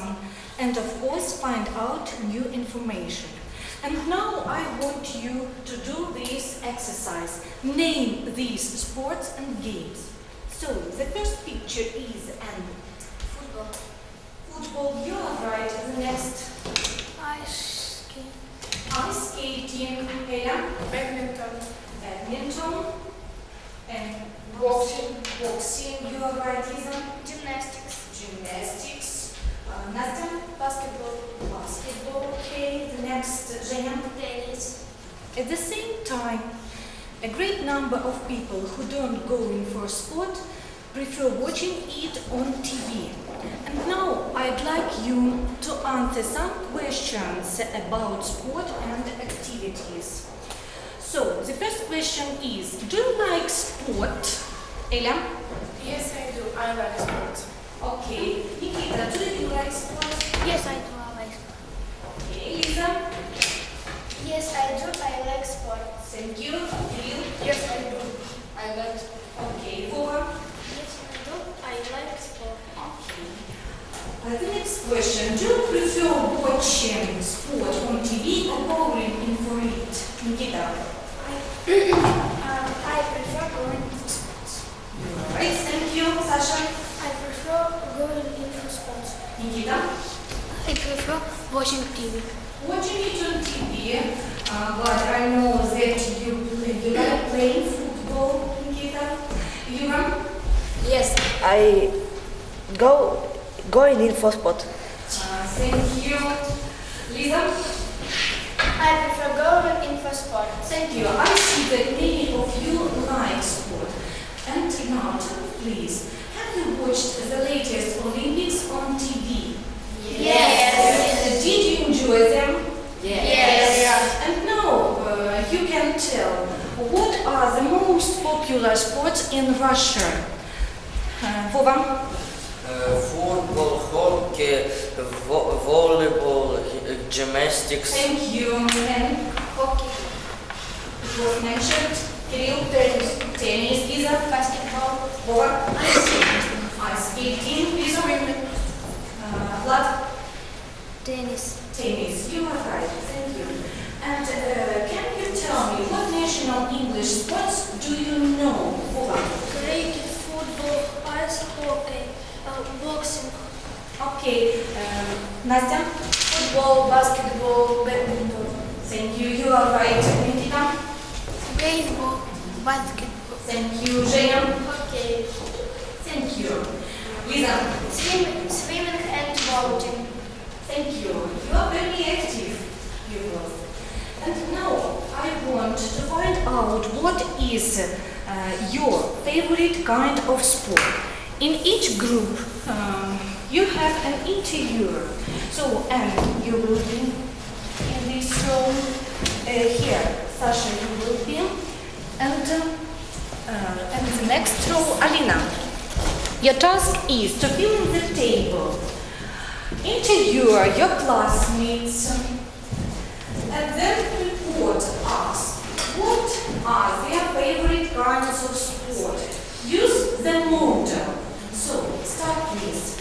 lesson and of course find out new information. And now I want you to do this exercise. Name these sports and games. So the first picture is Football. Football, you are right. The next. Ice skating. Ice skating. Elena? Badminton. And boxing. You are right, Lisa. Gymnastics. Настя? Basketball. Okay. The next, Женя? Tennis. At the same time, a great number of people who don't go in for sport prefer watching it on TV. And now I'd like you to answer some questions about sport and activities. So, the first question is, do you like sport? Ella? Yes, I do. I like sports. Okay. Nikita, do you like sport? Yes, I do. I like sport. Okay. Lisa? Yes, I do. I like sport. Thank you. Kirill? Yes, I do. I like sport. Okay. Vova? Yes, I do. I like sport. Okay. The next question. Do you prefer watching sport on TV or going in for it? Nikita? I prefer going to sports. Right, thank you. Sasha? I prefer going into sports. Nikita? I prefer watching TV. Watching it on TV, but I know that you like playing football, Nikita. Yuram? Yes, I going in for sport. Thank you. Lisa? I prefer going in for sport. Thank you. I see that many of you like sport. And now, please, have you watched the latest Olympics on TV? Yes. Did you enjoy them? Yes. And now you can tell what are the most popular sports in Russia? Vova? Football, hockey, volleyball, gymnastics. Thank you. And Hockey. it was mentioned. Kirill? Tennis. Lisa? Basketball. Vova? Ice skating. Lisa? Vlad? Tennis. Tennis. You are right. Thank you. And can you tell me what national English sports do you know? Vova? Cricket, football, ice hockey, boxing. Okay. Настя? Football, basketball, badminton. Thank you. You are right. Nikita? Baseball, basketball. Thank you. Женя? Hockey. Thank you. Lisa? Swimming and boating. Thank you. You are very active, you both. And now I want to find out what is your favorite kind of sport. In each group, you have an interviewer. So, and you will be in this room here. Sasha, you will be. And the next row, Alina. Your task is to fill in the table. Interview your classmates and then report us what are their favorite kinds of sport. Use the model. So, start please.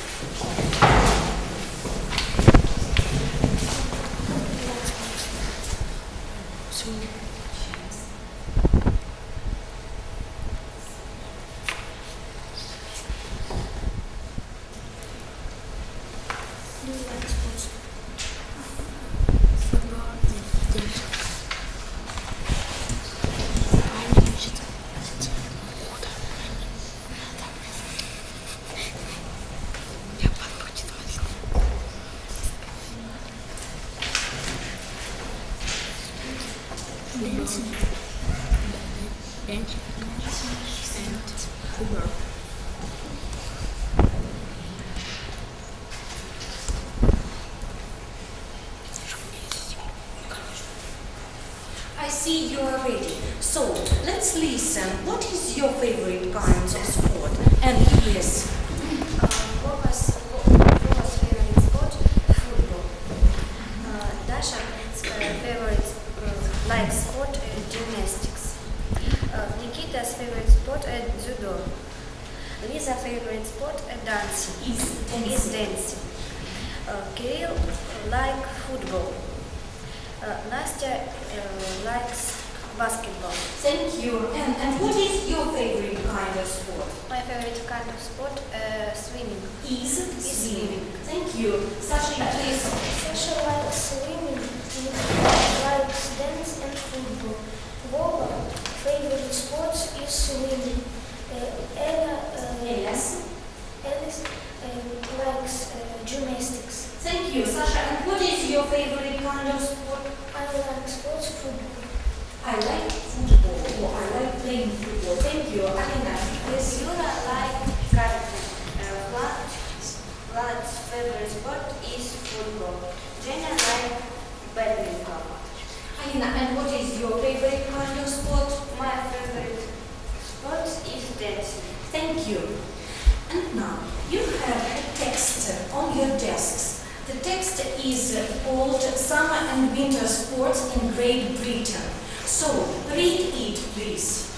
I see you are ready. So, let's listen. What is your favorite kinds of sport? And yes. Vova's favorite sport, football. Dasha's favorite sport, gymnastics. Nikita's favorite sport, judo. Lisa's favorite sport, dancing. Is dancing. Kirill likes football. Nastya likes basketball. Thank you. And what is your favorite kind of sport? My favorite kind of sport, swimming. Is swimming. Thank you. Sasha, please. Sasha likes swimming, likes dance and football. Vova favorite sports is swimming. Yes. Alice likes gymnastics. Thank you, Sasha. And what is your favorite kind of sport? I like sports football. I like football. Or I like playing football. Thank you. Alina, please. Yura likes karate. Vlad's favorite sport is football. Jenna likes badminton. Alina, and what is your favorite kind of sport? My favorite sport is dancing. Thank you. And now, you have a text on your desks. The text is called Summer and Winter Sports in Great Britain. So, read it, please.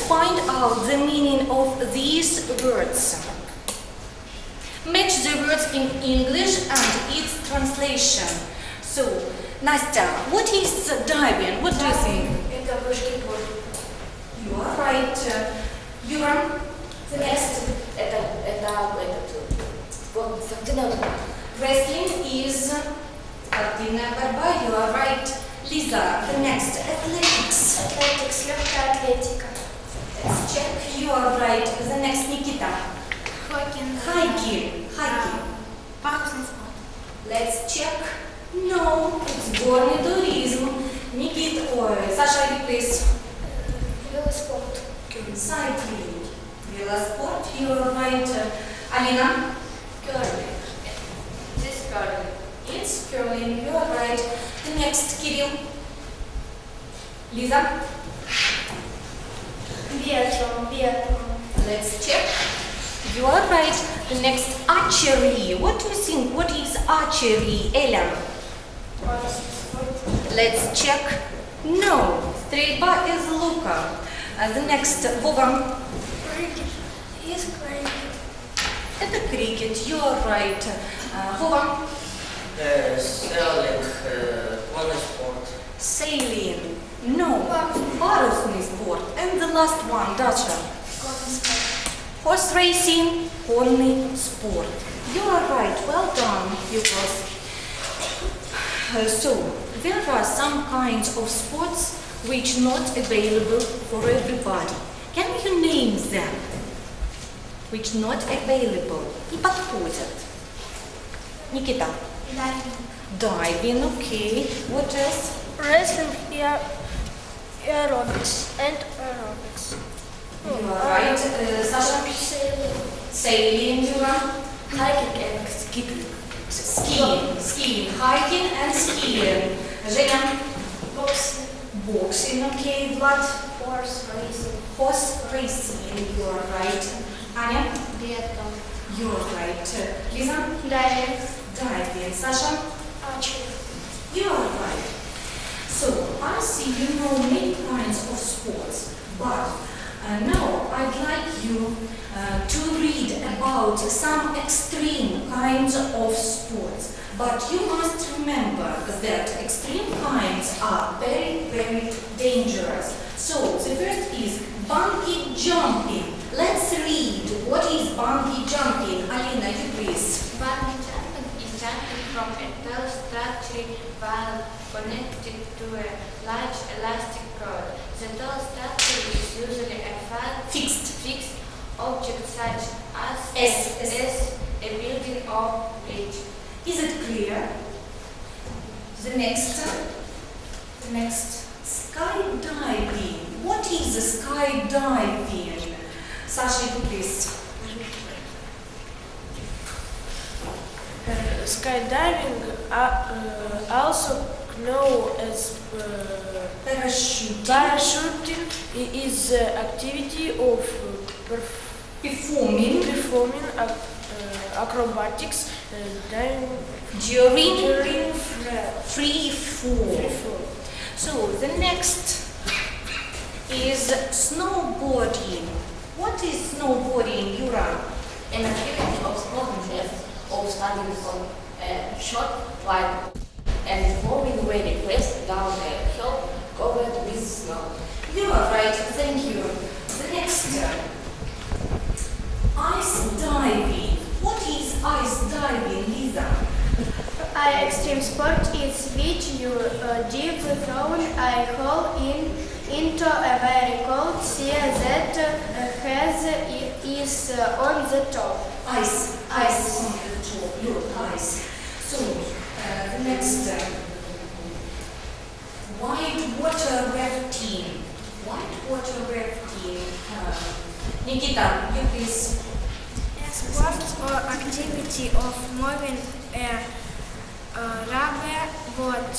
Find out the meaning of these words. Match the words in English and its translation. So, Nastya, what is diving? What do you think? Это баскетбол. You are right. Yura, the next. Вот спортивная. Wrestling is спортивная борьба. You are right. Lisa, the next. Athletics. Athletics, легкая атлетика. Let's check. You are right. The next, Nikita. Hiking. Парусный спорт. Let's check. No, it's горный tourism. Nikita, Sasha, you please. Велоспорт. Cycling. Velosport. You are right. Alina. Curling. This curling. It's curling. You are right. The next, Kirill. Lisa. Биатлон. Let's check. You are right. The next, archery. What do you think? What is archery, Elena? Let's check. No. Стрельба is лука. The next, Vova. Cricket. Is cricket. Это cricket. You are right. Vova. Sailing, конный спорт. Sailing. No. Парусный спорт. And the last one, Dasha. Horse racing, конный спорт. You are right. Well done, pupils. So, there are some kinds of sports which not available for everybody. Can you name them? Which not available. Не подходят. Никита. Diving, okay. What else? Wrestling, aerobics and aerobics. You are right. Sasha? Sailing, Yura. Hiking and skiing. Skiing. Hiking and skiing. Женя? Boxing, okay. Vlad? Horse racing, you are right. Anya? Биатлон. You are right. Lisa? Diving. Sasha? Archery. You are right. So, I see you know many kinds of sports, but now I'd like you to read about some extreme kinds of sports. But you must remember that extreme kinds are very, very dangerous. So, the first is bungee jumping. Let's read. What is bungee jumping? Alina, you please. Bungee jumping is jumping from a tall structure while connected to a large elastic cord. The tall structure is usually a fixed object such as a building or bridge. Is it clear? The next, skydiving. What is skydiving? Sasha, you please. skydiving, also known as parachuting, is the activity of performing acrobatics during free fall. So the next is snowboarding. What is snowboarding, Yura? An activity of sportsmanship of standing on a short white and moving very fast down a hill covered with snow. You are right, thank you. The next ice diving. What is ice diving, Lisa? Extreme sport is which you dip through a hole into a very cold sea that is on the top. Ice on the top. Look, ice. So the next whitewater rafting. Whitewater rafting. Nikita, you please. A sport or activity of moving a rubber boat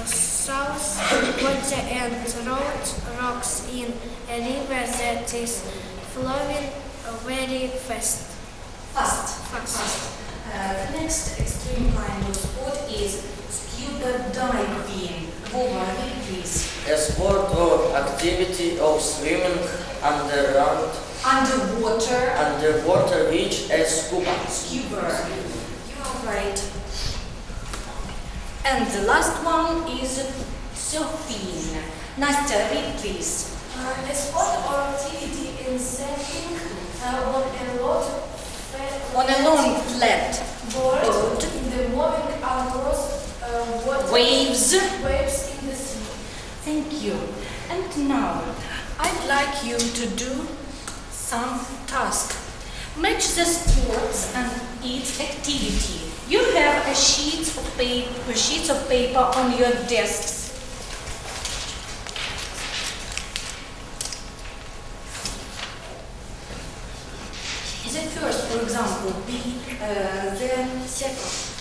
south water and rocks in a river that is flowing very fast. The next extreme kind of sport is scuba diving. Vova, please. A sport or activity of swimming underwater which is scuba. You are right. And the last one is surfing. Nastya, read please. A sport or activity in surfing On a long flat board in the moving across water waves. waves in the sea. Thank you. And now I'd like you to do some task. Match the sports and its activity. You have a sheets of paper on your desks. The first, for example, be the second.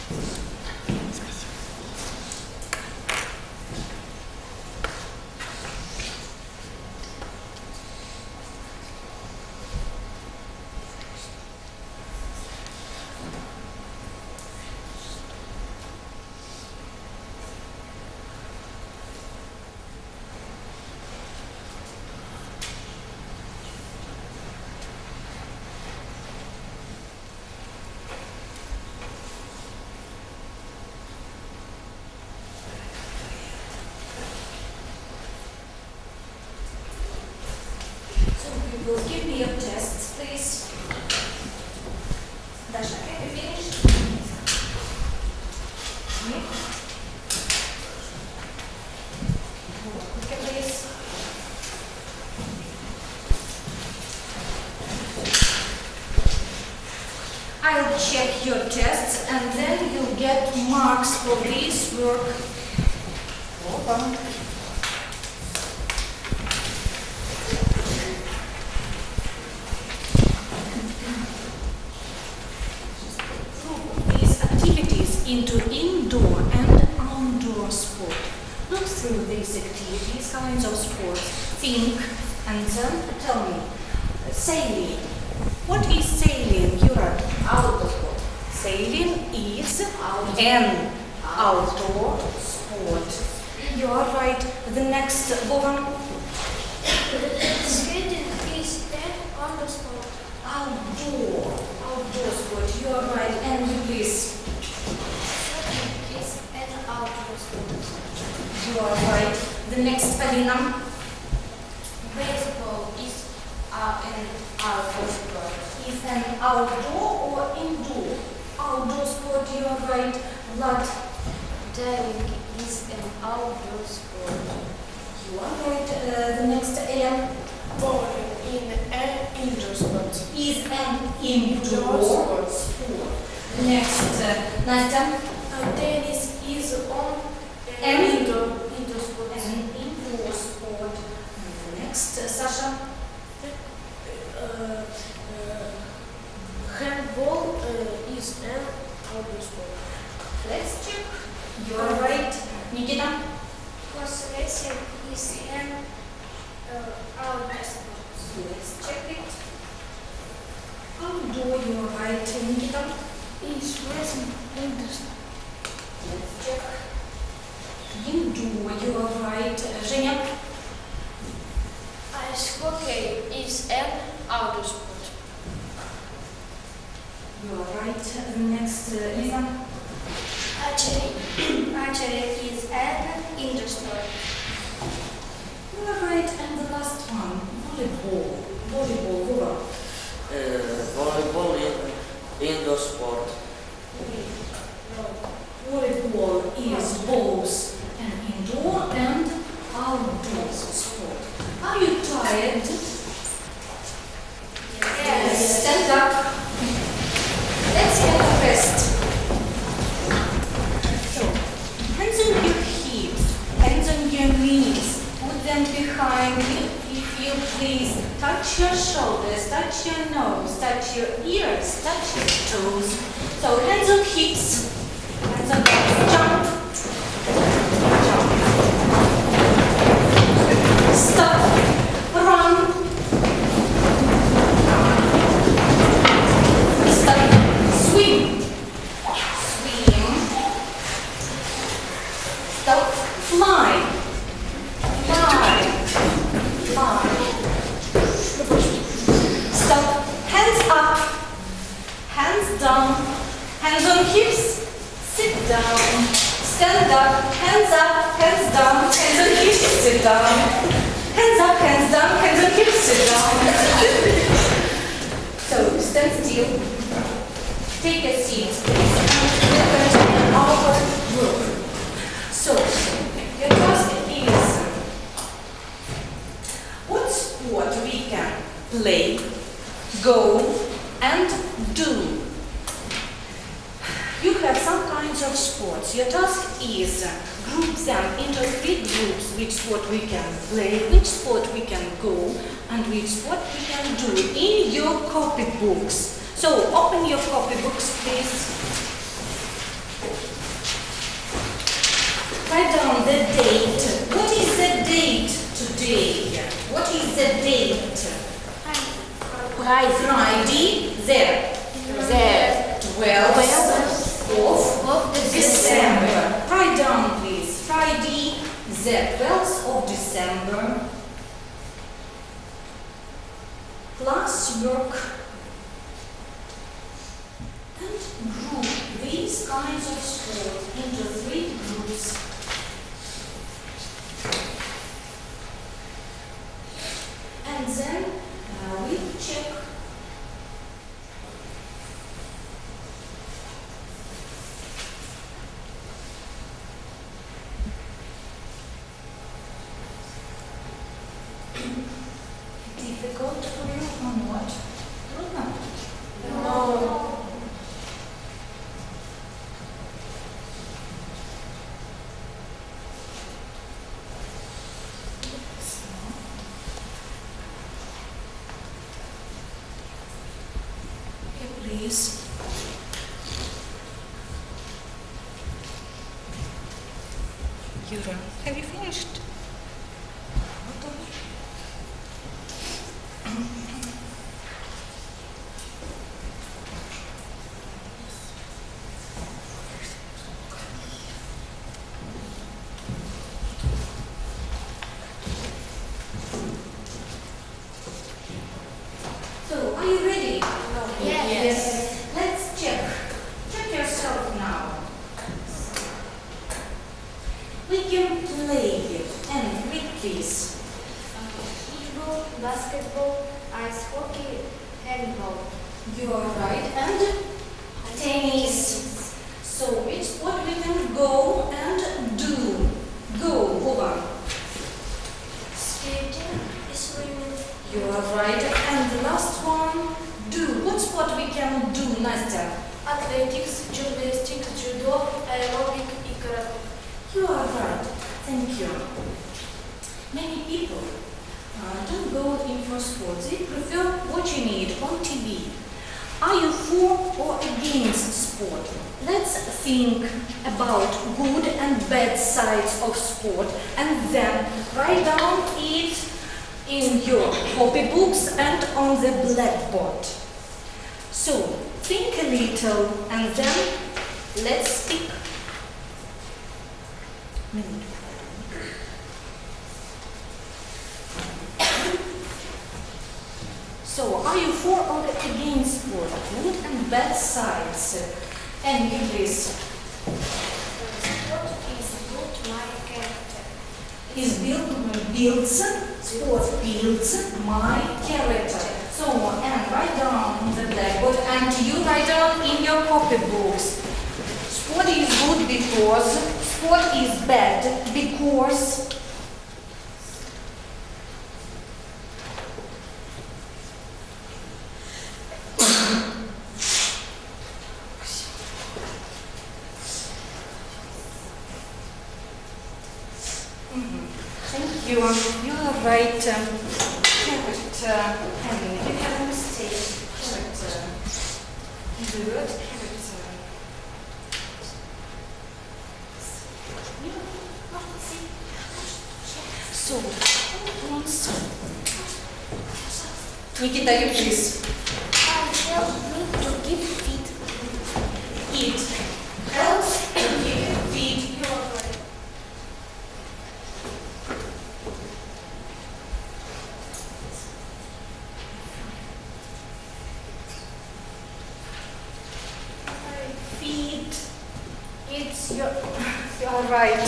Will give me your tests, please. Dasha, have you finished? Okay, please. I'll check your tests and then you'll get marks for this work. Open. Into indoor and outdoor sport. Look through these activities, kinds of sports. Think and then tell me. Sailing. What is sailing, Yura? Outdoor sport. Sailing is an outdoor sport. You are right. The next, Bohan. Skating is an outdoor sport. Outdoor sport. You are right. And you please. You are right. The next, Alina. Baseball is an outdoor sport. Is an outdoor or indoor? Outdoor sport, you are right. Vlad. Diving is an outdoor sport. You are right. The next, Elena. Bowling in an indoor sport. Is an indoor sport. Next, Nastya. Tennis is on An indoor sport. An indoor sport. Next, Sasha. Handball is an outdoor sport. Judo, you are right. Nikita? Is wrestling industry. Let's check. Judo, you are right. Женя? Ice hockey is an outdoor sport. You are right. Next, Lisa? Archery is an indoor sport. You are right. And the last one, volleyball. Volleyball, Volleyball indoor sport. volleyball is both an indoor and outdoor sport. Are you tired? Yes. Stand up. Let's get a rest. So, hands on your hips, hands on your knees. Put them behind you. If you please, touch your shoulders, touch your nose, touch your ears, touch your toes. So, hands on hips, hands on hips. Jump. Jump. Stop. Run. Stop. Swim. Swim. Stop. Fly. Fly. Fly. Stop. Hands up. Hands down. Hands on hips. Sit down. Stand up. Hands up. Hands down. Hands on hips. Sit down. Hands up. Hands down. Hands on hips. Sit down. So stand still. Take a seat, please. And we're going to our work. So your task is what sport we can play, go, and do. You have some kinds of sports. Your task is group them into 3 groups, which sport we can play, which sport we can go, and which sport we can do in your copybooks. So open your copybooks, please. Write down the date. What is the date today? What is the date? Friday, the 12th of December. Write down, please. Friday, the 12th of December. Class work. And group these kinds of sports into 3 groups. And then we check. Difficult for you or what? Трудно? No. Okay, please. Yura, have you finished? So, are you ready? Yes. Let's check. Check yourself now. We can play and read please. Football, basketball, ice hockey, handball. You are right. And tennis. So which sport we can go and do? Go, Vova. Skating, swimming. You are right. And the last one, do. What sport we can do, Nastya? Athletics, gymnastics, judo, aerobic, и karate. You are right. Thank you. Many people don't go in for sports. They prefer watching it on TV. Are you for or against sport? Let's think about good and bad sides of sport and then write down it in your copybooks and on the blackboard. So, think a little and then let's speak. Minute. So, are you for or against sport? Good and bad sides. And you please. Sport is built my character. Builds, sport builds my character. So, and write down on the blackboard, and you write down in your copybooks. Sport is good because, sport is bad because. Thank you. You are right. Character. And you have a mistake. Character. Good. Character. So, once. Nikita, you please. I help me to keep fit. It helps to keep fit. You are right.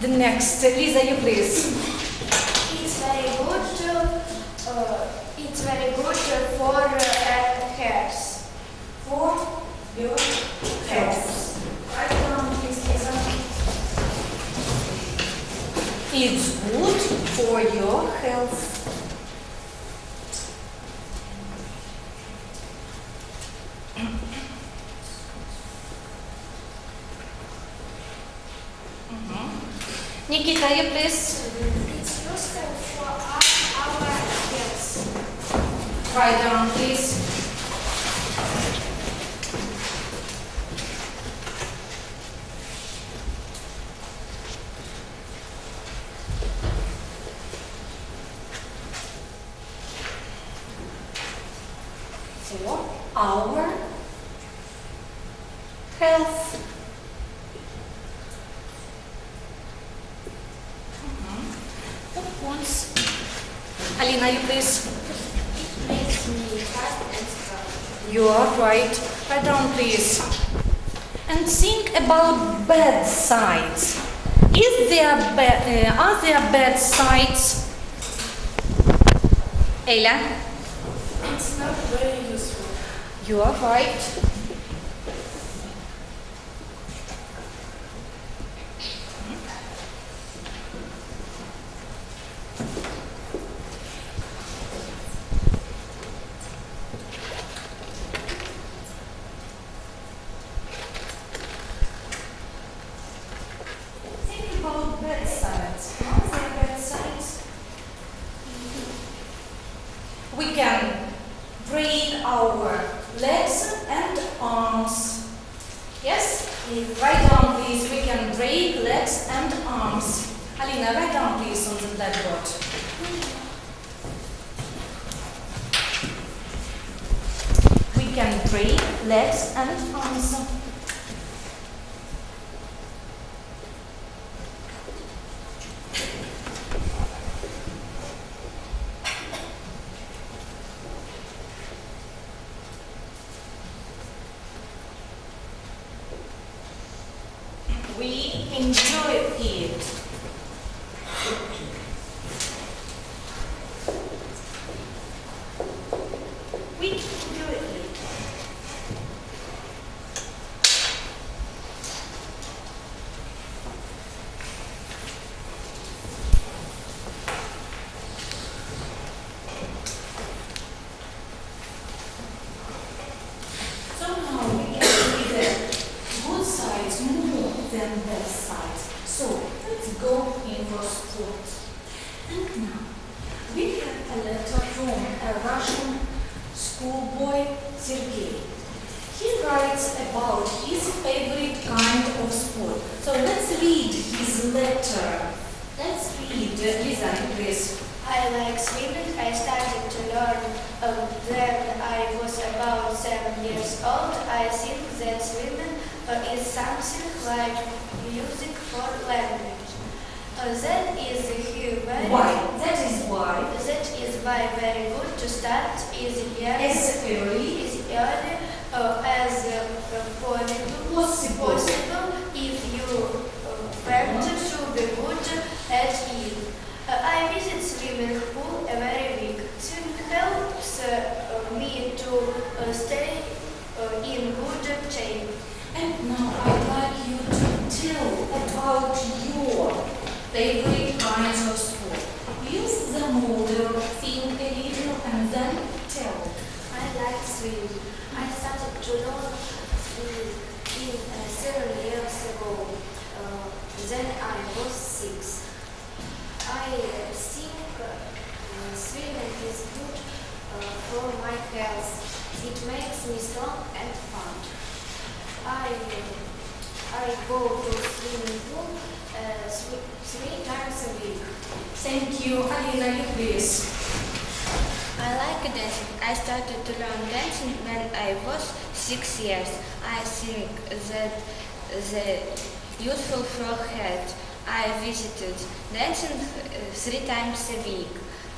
The next, Lisa, you please. It's very good. It's very good for hairs. For your health. Write down, please, Lisa. It's good for your health. Nikita, you please. It's useful for our hairs. Write down, please. So, our health. Alina, you please. It makes me fast and strong. You are right. Write down, please. And think about bad sides. Are there bad sides? Ella? It's not very useful. You are right. Bad sides. Are there bad sides? We can break our legs and arms. Yes? Write down, please. We can break legs and arms. Alina, write down, please, on the blackboard. We can break legs and arms. We enjoy it. We enjoy it. So now we can see the good sides more than bad sides. So let's go in for sport. And now we have a letter from a Russian schoolboy Sergei. He writes about his favorite kind of sport. So let's read his letter. Let's read. Lisa, please. I like swimming. I started to learn when I was about 7 years old, I think that swimming is something like music for language. That is very Why? That is why. That is why very good to start is early as possible if you want to be good at it. I visit swimming pool every week. Swimming helps me to stay in good shape. And now I'd like you to tell about your favorite kinds of sport. Use the model, think a little, and then tell. I like swimming. I started to learn swimming 7 years ago. Then I was 6. I think swimming is good for my health. It makes me strong and fun. I go to swimming pool 3 times a week. Thank you. Alina, you please. I like dancing. I started to learn dancing when I was 6 years. I think that the useful for health. I visited dancing 3 times a week.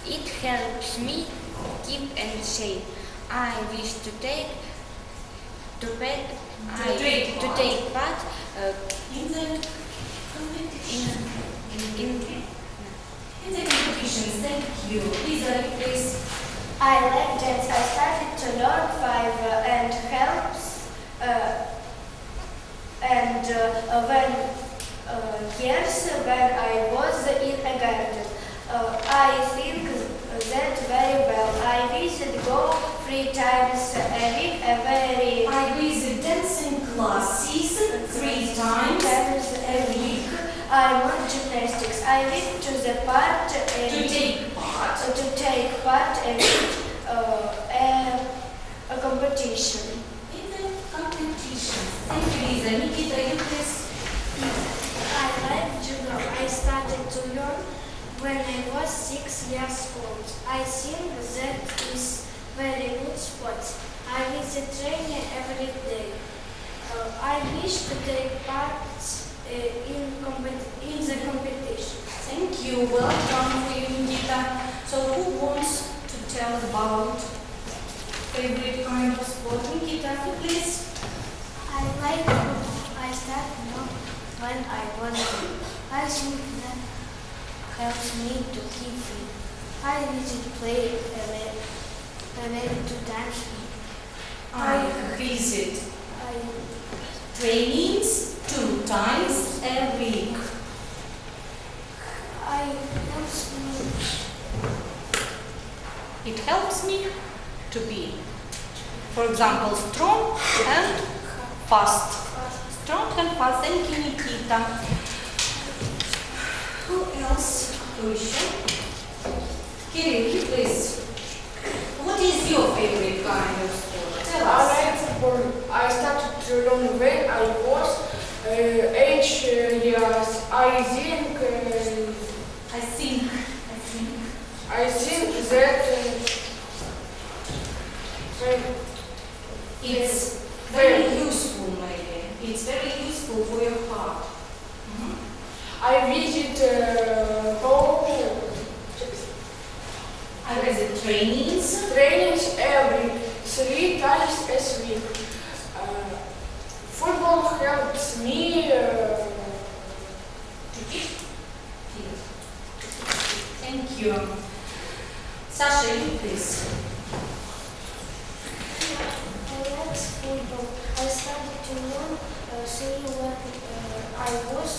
It helps me keep in shape. I wish to take part In the competitions. Thank you. Lisa, please. I like dance. I started to learn 5 and helps when years when I was in a garden. I think that very well. I visit go 3 times a week. I visit dancing classes 3 times a week. I want gymnastics. I went to the park to take part in a competition. in the competition. Thank you, Lisa. Nikita, you please. I like judo. I started to learn when I was 6 years old. I think that is very good sport. I visit training every day. I wish to take part in the competition. Thank you. Well done for you, Nikita. So who wants to tell about favorite kind of sport? Nikita, you please. I like football. I started when I was young. I think that helps me to keep fit. I visit play every 2 times a week. I visit trainings 2 times a week. It helps me to be, for example, strong and fast. Strong and fast. Thank you, Nikita. Who else? Kirill, you please. What is your favorite kind of sport? Tell us. I like football. I started to learn when I was 8 years. I think that it's very useful, maybe. It's very useful for your heart. I visit I visit trainings every 3 times a week. Football helps me to keep fit. Thank you. Sasha, you please. I like football. I started to learn when I was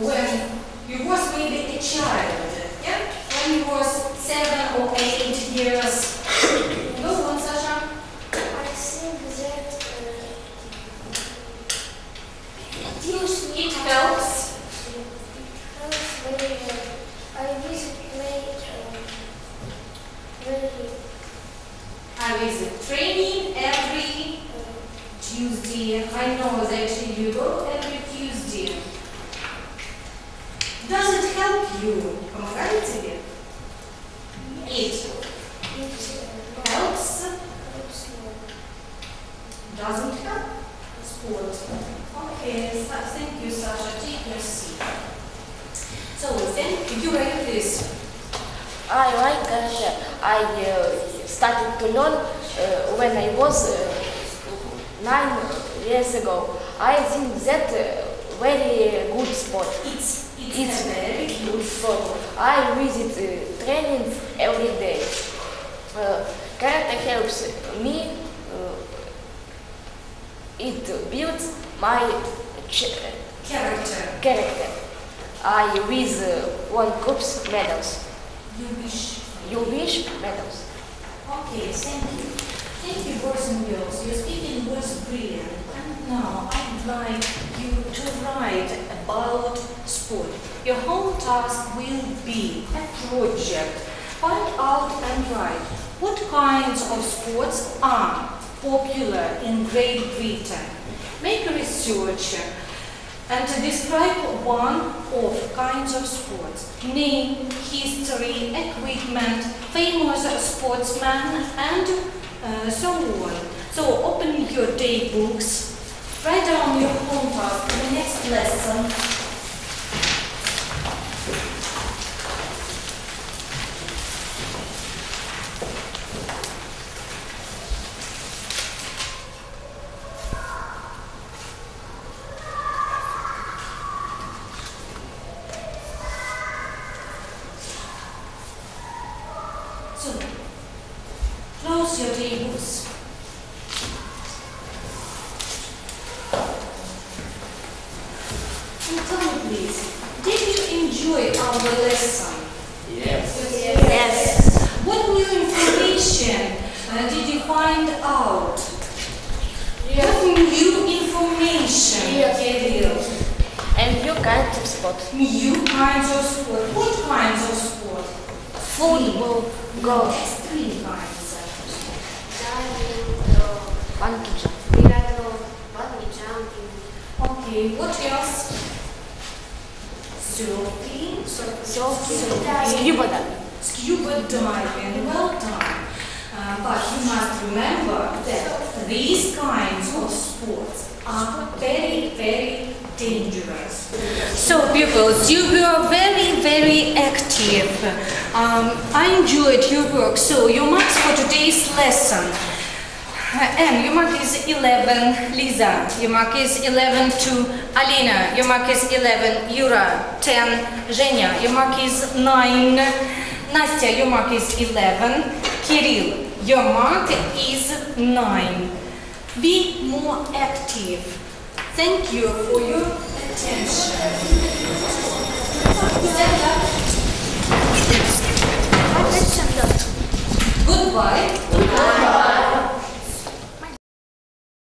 when you was maybe a child, yeah? When you was 7 or 8 years. Go on, Sasha. I think that It helps. very I visit play I visit training every Tuesday. I know that you go every Tuesday. you? Помогает тебе? It helps. Doesn't help. Sport. Okay, thank you, Sasha. Take your seat. So, then you write this. I like karate. I started to learn when I was 9 years ago. I think that very good sport. It's a very good sport. I visit trainings every day. Karate helps me. It builds my character. I won cups medals. You wish medals. Okay, thank you. Thank you, boys and girls. Your speaking was brilliant. And now I'd like you to write about sport. Your home task will be a project. Find out and write what kinds of sports are popular in Great Britain. Make a research and describe one of kinds of sports. Name, history, equipment, famous sportsmen, and so on. So open your day books, write down your home task for the next lesson. So, close your tables. And tell me please, did you enjoy our lesson? Yes. What new information did you find out? What new information? Kirill? And new kinds of sport. New kinds of sport. What kinds of sport? Football, golf, Three kinds. bungee jump. Biathlon, bungee jumping, Okay, what else? Surfing. Scuba diving. Scuba diving. Well done. But you must remember that these kinds of sports are very, very dangerous. So pupils, you were very, very active. I enjoyed your work. So your marks for today's lesson. Anne, your mark is 11. Lisa, your mark is 11 to Alina. Your mark is 11. Yura, 10. Zhenya, your mark is 9. Nastya, your mark is 11. Kirill, your mark is 9. Be more active. Thank you for your attention. Stand up. Goodbye.